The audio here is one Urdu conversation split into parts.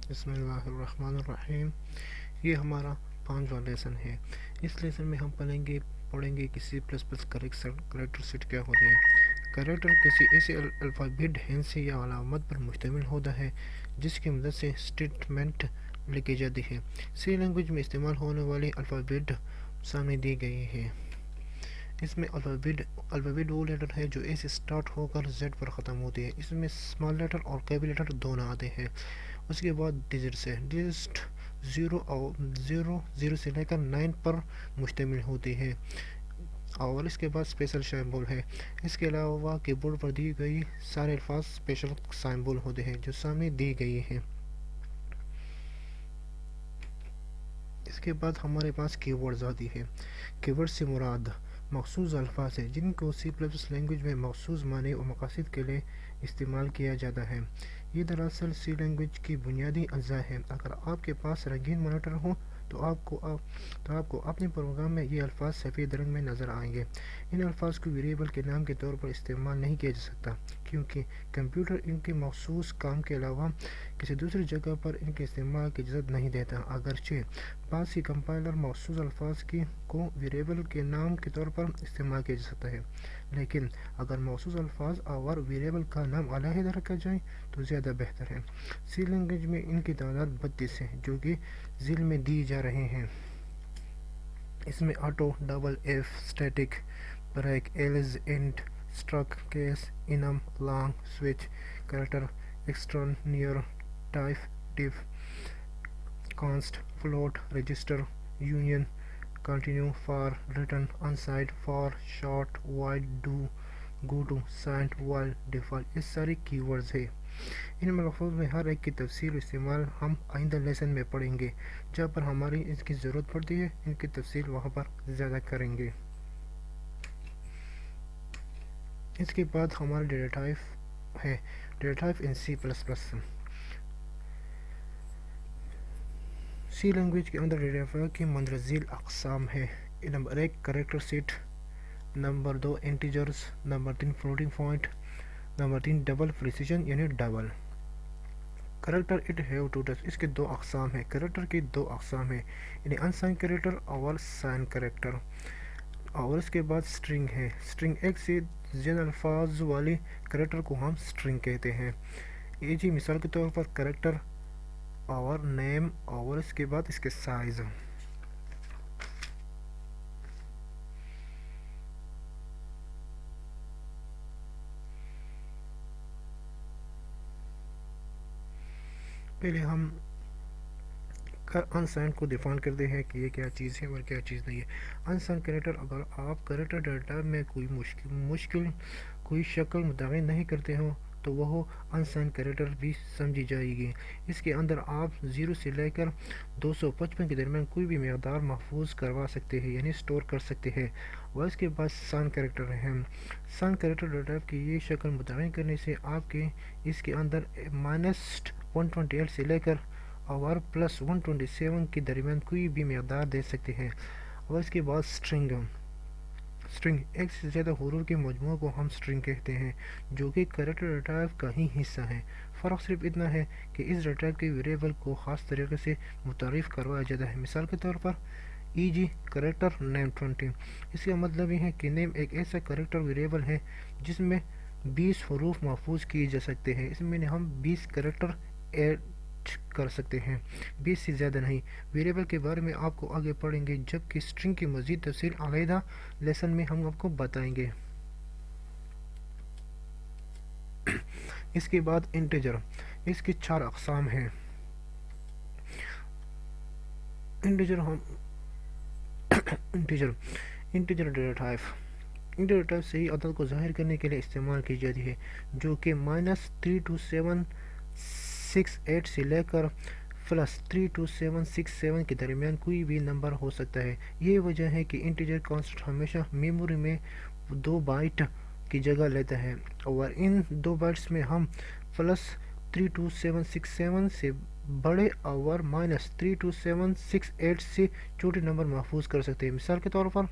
بسم اللہ الرحمن الرحیم۔ یہ ہمارا 5واں لیسن ہے۔ اس لیسن میں ہم پڑھیں گے کہ C plus plus character set کیا ہوتے ہیں۔ کریکٹر کسی ایسے الفابیٹ ہندسی یا علامت پر مشتمل ہوتا ہے جس کی مدد سے اسٹیٹمنٹ لکھی جاتی ہے۔ سی لینگویج میں استعمال ہونے والی الفابیٹ سامنے دی گئی ہے۔ اس میں الفابیٹ وہ لیٹر ہے جو اے سے سٹارٹ ہو کر زیڈ پر ختم ہوتی ہے۔ اس میں اسمال لیٹر اور کیپٹل لیٹر دونوں آتے ہیں۔ اس کے بعد ڈیجٹس ہے۔ ڈیجٹ 0 سے لے کر 9 پر مشتمل ہوتی ہے، اور اس کے بعد اسپیشل سمبول ہے۔ اس کے علاوہ کی بورڈ پر دی گئی سارے الفاظ اسپیشل سمبول ہوتے ہیں جو سامنے دی گئی ہیں۔ اس کے بعد ہمارے پاس کی ورڈز آتی ہے۔ کی ورڈ سے مراد مخصوص الفاظ ہیں جن کو سی پلس پلس لینگویج میں مخصوص معنی و مقاصد کے لیے استعمال کیا جاتا ہے۔ یہ دراصل سی لینگویج کی بنیادی اجزاء ہے۔ اگر آپ کے پاس رنگین مانیٹر ہو تو آپ کو اپنے پروگرام میں یہ الفاظ سفید رنگ میں نظر آئیں گے۔ ان الفاظ کو ویریبل کے نام کے طور پر استعمال نہیں کیا جا سکتا کیونکہ کمپیوٹر ان کے مخصوص کام کے علاوہ کسی دوسری جگہ پر ان کے استعمال کی اجازت نہیں دیتا۔ اگرچہ بعض سی کمپائلر مخصوص الفاظ کو ویریبل کے نام کے طور پر استعمال کیا جا سکتا ہے، لیکن اگر مخصوص الفاظ اور ویریبل کا نام علیحدہ رکھا جائے تو زیادہ بہتر ہے۔ سی لینگویج میں ان کی تعداد 32 ہے جو کہ ذیل میں دی جا رہے ہیں۔ اس میں auto, double if, static, break, else, int, struct, case, enum, long, switch, character, extern, near, typedef, const, float, register, union, continue, for, return, unsigned, for, short, while, do, goto, signed, while, default, یہ ساری کی ورڈز ہیں۔ ان ملفوظ میں ہر ایک کی تفصیل و استعمال ہم آئندہ لیسن میں پڑھیں گے۔ جہاں پر ہماری اس کی ضرورت پڑتی ہے ان کی تفصیل وہاں پر زیادہ کریں گے۔ اس کے بعد ہمارا ڈیٹا ٹائپ ہے۔ Data type in C plus plus. C language کے اندر ڈیٹا ٹائپ کی مندرجہ ذیل اقسام ہے۔ Number 1 character set, number 2 integers, number 3 floating point, number 3 double precision یعنی double. Character it have two touch, اس کے دو اقسام ہیں۔ کریکٹر کی دو اقسام ہیں، یعنی انسائن کریکٹر اور سائن کریکٹر۔ اور اس کے بعد اسٹرنگ ہے۔ اسٹرنگ ایک سے زیادہ الفاظ والی کریکٹر کو ہم اسٹرنگ کہتے ہیں۔ یہ جی مثال کے طور پر کریکٹر اور نیم اور اس کے بعد اس کے سائز۔ پہلے ہم انسائن کو ڈیفائن کرتے ہیں کہ یہ کیا چیز ہے اور کیا چیز نہیں ہے۔ انسائن کریکٹر، اگر آپ کریکٹر ڈیٹا میں کوئی شکل متعین نہیں کرتے ہو تو وہ انسائن کریکٹر بھی سمجھی جائے گی۔ اس کے اندر آپ 0 سے لے کر 255 کے درمیان کوئی بھی مقدار محفوظ کروا سکتے ہیں یعنی اسٹور کر سکتے ہیں۔ اور اس کے بعد سائن کریکٹر ہے۔ سائن کریکٹر ڈیٹا کی یہ شکل متعین کرنے سے آپ کے اس کے اندر -128 سے لے کر اور +127 کے درمیان کوئی بھی مقدار دے سکتے ہیں۔ اور اس کے بعد اسٹرنگ۔ ایک سے زیادہ حروف کے مجموعہ کو ہم اسٹرنگ کہتے ہیں جو کہ کریکٹر ڈیٹا ٹائپ کا ہی حصہ ہے۔ فرق صرف اتنا ہے کہ اس ڈیٹا ٹائپ کے ویریبل کو خاص طریقے سے متعارف کروایا جاتا ہے۔ مثال کے طور پر کریکٹر نیم 20، اس کا مطلب یہ ہے کہ نیم ایک ایسا کریکٹر ویریبل ہے جس میں 20 حروف محفوظ کیے جا سکتے ہیں۔ اس میں ہم 20 کریکٹر ایڈ کر سکتے ہیں، 20 سے زیادہ نہیں۔ ویریبل کے بارے میں آپ کو آگے پڑھیں گے جبکہ اسٹرنگ کی مزید تفصیل علیحدہ لیسن میں ہم آپ کو بتائیں گے۔ اس کے بعد انٹیجر، اس کی 4 اقسام ہیں۔ Integer data type integer type صحیح عدد کو ظاہر کرنے کے لیے استعمال کی جاتی ہے جو کہ -32768 سے لے کر +32767 کے درمیان کوئی بھی نمبر ہو سکتا ہے۔ یہ وجہ ہے کہ انٹیجر کانسٹنٹ ہمیشہ میموری میں 2 بائٹ کی جگہ لیتا ہے اور ان 2 بائٹس میں ہم +32767 سے بڑے اور -32768 سے چھوٹے نمبر محفوظ کر سکتے ہیں۔ مثال کے طور پر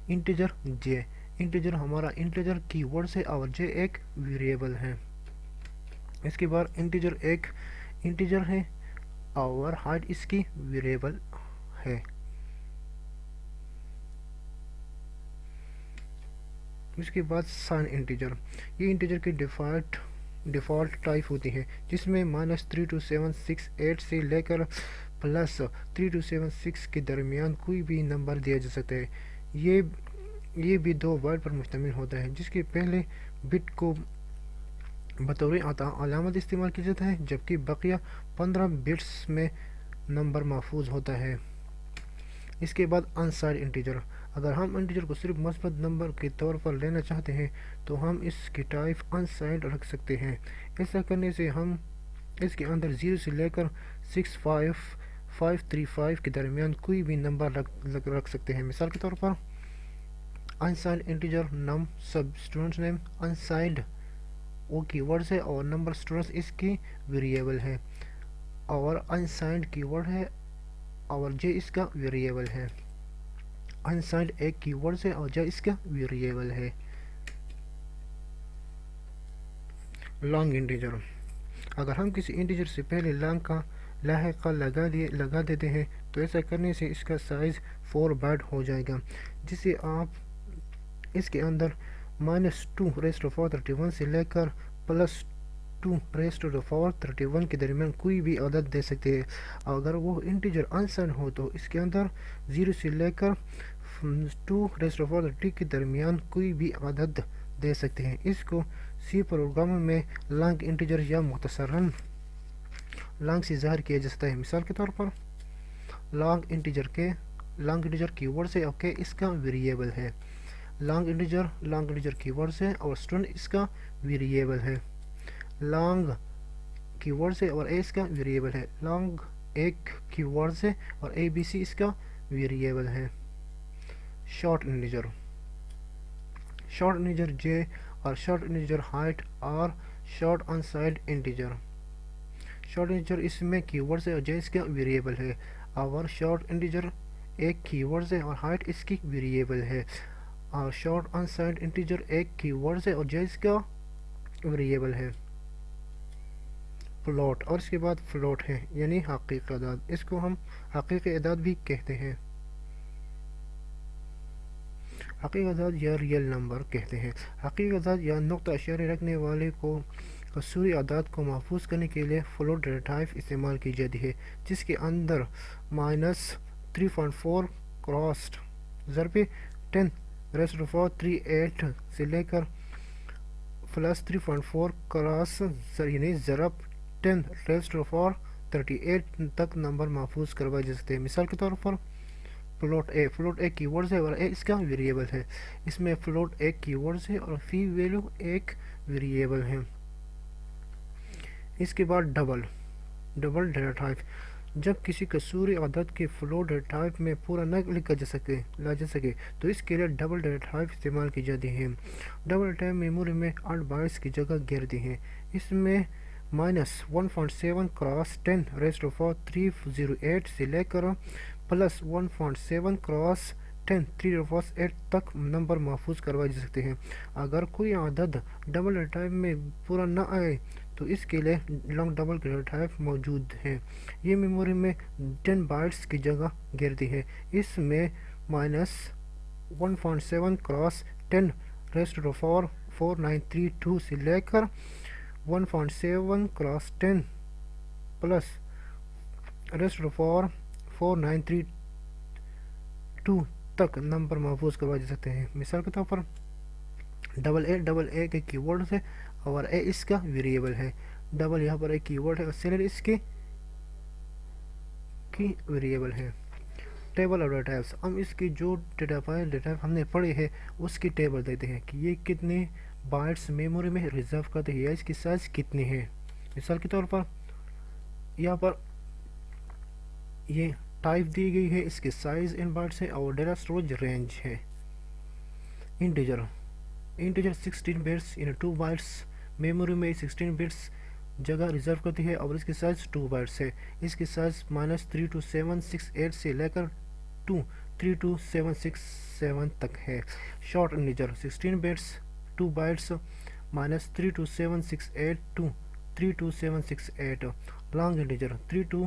انٹیجر جے، انٹیجر ہمارا انٹیجر کی ورڈ ہے اور جے ایک ویریبل ہے۔ اس کے بعد انٹیجر ایک انٹیجر ہے اور ہائٹ اس کی ویریبل ہے. اس کے بعد سائن انٹیجر. یہ انٹیجر کی ڈیفالٹ ٹائپ ہوتی ہے جس میں -3278 سے لے کر +3276 کے درمیان کوئی بھی نمبر دیا جا سکتا ہے. یہ بھی 2 بائٹ پر مشتمل ہوتا ہے جس کے پہلے بٹ کو بطور علامت استعمال کیا جاتا ہے جبکہ بقیہ 15 بٹس میں نمبر محفوظ ہوتا ہے. اس کے بعد انسائنڈ انٹیجر. اگر ہم انٹیجر کو صرف مثبت نمبر کے طور پر لینا چاہتے ہیں تو ہم اس کی ٹائپ انسائنڈ رکھ سکتے ہیں. ایسا کرنے سے ہم اس کے اندر 0 سے لے کر 65535 کے درمیان کوئی بھی نمبر رکھ سکتے ہیں. مثال کے طور پر انسائنڈ انٹیجر نم سب اسٹوڈنٹ نیم انسائنڈ او کی ورڈ ہے اور نمبر اسٹوڈنٹس اس کی ویریبل ہے اور انسائنڈ کی ورڈ ہے اور جے اس کا ویریبل ہے. انسائنڈ ایک کی ورڈ ہے اور جے اس کا ویریبل ہے. Long integer. اگر ہم کسی انٹیجر سے پہلے لانگ کا لاحقہ لگا دیتے ہیں تو ایسا کرنے سے اس کا سائز 4 بائٹ ہو جائے گا جسے آپ اس کے اندر -2^31 سے لے کر +2^31 کے درمیان کوئی بھی عدد دے سکتے ہیں. اگر وہ انٹیجر انسائنڈ ہو تو اس کے اندر 0 سے لے کر 2^30 کے درمیان کوئی بھی عدد دے سکتے ہیں. اس کو سی پروگرام میں لانگ انٹیجر یا مختصراً لانگ سے ظاہر کیا جا سکتا ہے. مثال کے طور پر لانگ انٹیجر کی ورڈ سے اوکے اس کا ویریبل ہے. لانگ انٹیجر کی ورڈ سے اور اسٹرنگ اس کا ویریبل ہے. لانگ کی ورڈ سے اور اے اس کا ویریبل ہے. لانگ ایک کی ورڈ سے اور اے بی سی اس کا ویریبل ہے. شارٹ انٹیجر جے اور شارٹ انٹیجر ہائٹ اور short unsigned integer. Short integer اس میں کی ورڈ ہے اور جے اس کا ویریبل ہے اور شارٹ انٹیجر ایک کی ورڈ ہے اور ہائٹ اس کی ویریبل ہے اور شارٹ انسائنڈ انٹیجر ایک کی ورڈ ہے اور جے اس کا ویریبل ہے. فلوٹ اور اس کے بعد فلوٹ ہے یعنی حقیقی اعداد. اس کو ہم حقیقی اعداد بھی کہتے ہیں. حقیقی اعداد یا ریئل نمبر کہتے ہیں. حقیقی اعداد یا نقطہ اشارے رکھنے والے کو کسوری اعداد کو محفوظ کرنے کے لیے فلوٹ ڈیٹا ٹائپ استعمال کی جاتی ہے جس کے اندر -3.4 کراسڈ ضرب 10^38 سے لے کر +3.4 کراس یعنی ضرب 10^38 تک نمبر محفوظ کروائے جا سکتے ہیں. مثال کے طور پر فلوٹ اے کی ورڈ ہے اور اے اس کا ویریبل ہے. اس میں فلوٹ ایک کی ورڈ ہے اور فی ویلو ایک ویریبل ہے. اس کے بعد ڈبل ڈیٹا ٹائپ. جب کسی کسوری عدد کے فلوٹ ڈیٹا ٹائپ میں پورا نہ لکھا جا سکے تو اس کے لیے ڈبل ڈیٹا ٹائپ استعمال کی جاتی ہے. ڈبل ڈیٹا ٹائپ میموری میں 8 بائٹس کی جگہ گھیرتی ہے. اس میں -1.7 کراس 10^308 سے لے کر +1.7 کراس 10^308 تک نمبر محفوظ کروائے جا سکتے ہیں. اگر کوئی عدد ڈبل ڈیٹا ٹائپ میں پورا نہ آئے تو اس کے لیے لانگ ڈبل ڈیٹا ٹائپ موجود ہے. یہ میموری میں 10 بائٹس کی جگہ گھیرتی ہے. اس میں -1.7 کراس 10^4932 سے لے کر 1.7 کراس 10 +4932 تک نمبر محفوظ کروائے جا سکتے ہیں. مثال کے طور پر ڈبل اے کے کی ورڈ ہے اور اے اس کا ویریبل ہے. ڈبل یہاں پر ایک کی ورڈ ہے اور سیلر اس کی ویریبل ہے. ٹیبل اور ڈیٹا ٹائپس. ہم اس کی جو ڈیٹا ٹائپ ہم نے پڑھی ہے اس کی ٹیبل دیتے ہیں کہ یہ کتنے بائٹس میموری میں ریزرو کرتے ہیں یا اس کی سائز کتنی ہے. مثال کے طور پر یہاں پر یہ ٹائپ دی گئی ہے, اس کی سائز ان بائٹس ہے اور ڈیٹا اسٹوریج رینج ہے. انٹیجر 16 بٹس یعنی 2 بائٹس میموری میں 16 بٹس جگہ ریزرو کرتی ہے اور اس کی سائز 2 بائٹس ہے. اس کی سائز -32768 سے لے کر 32767 تک ہے. Short integer 16 bits 2 bites -32768 to 32768. Long integer 32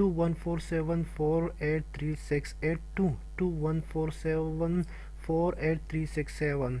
2147483682 2147483687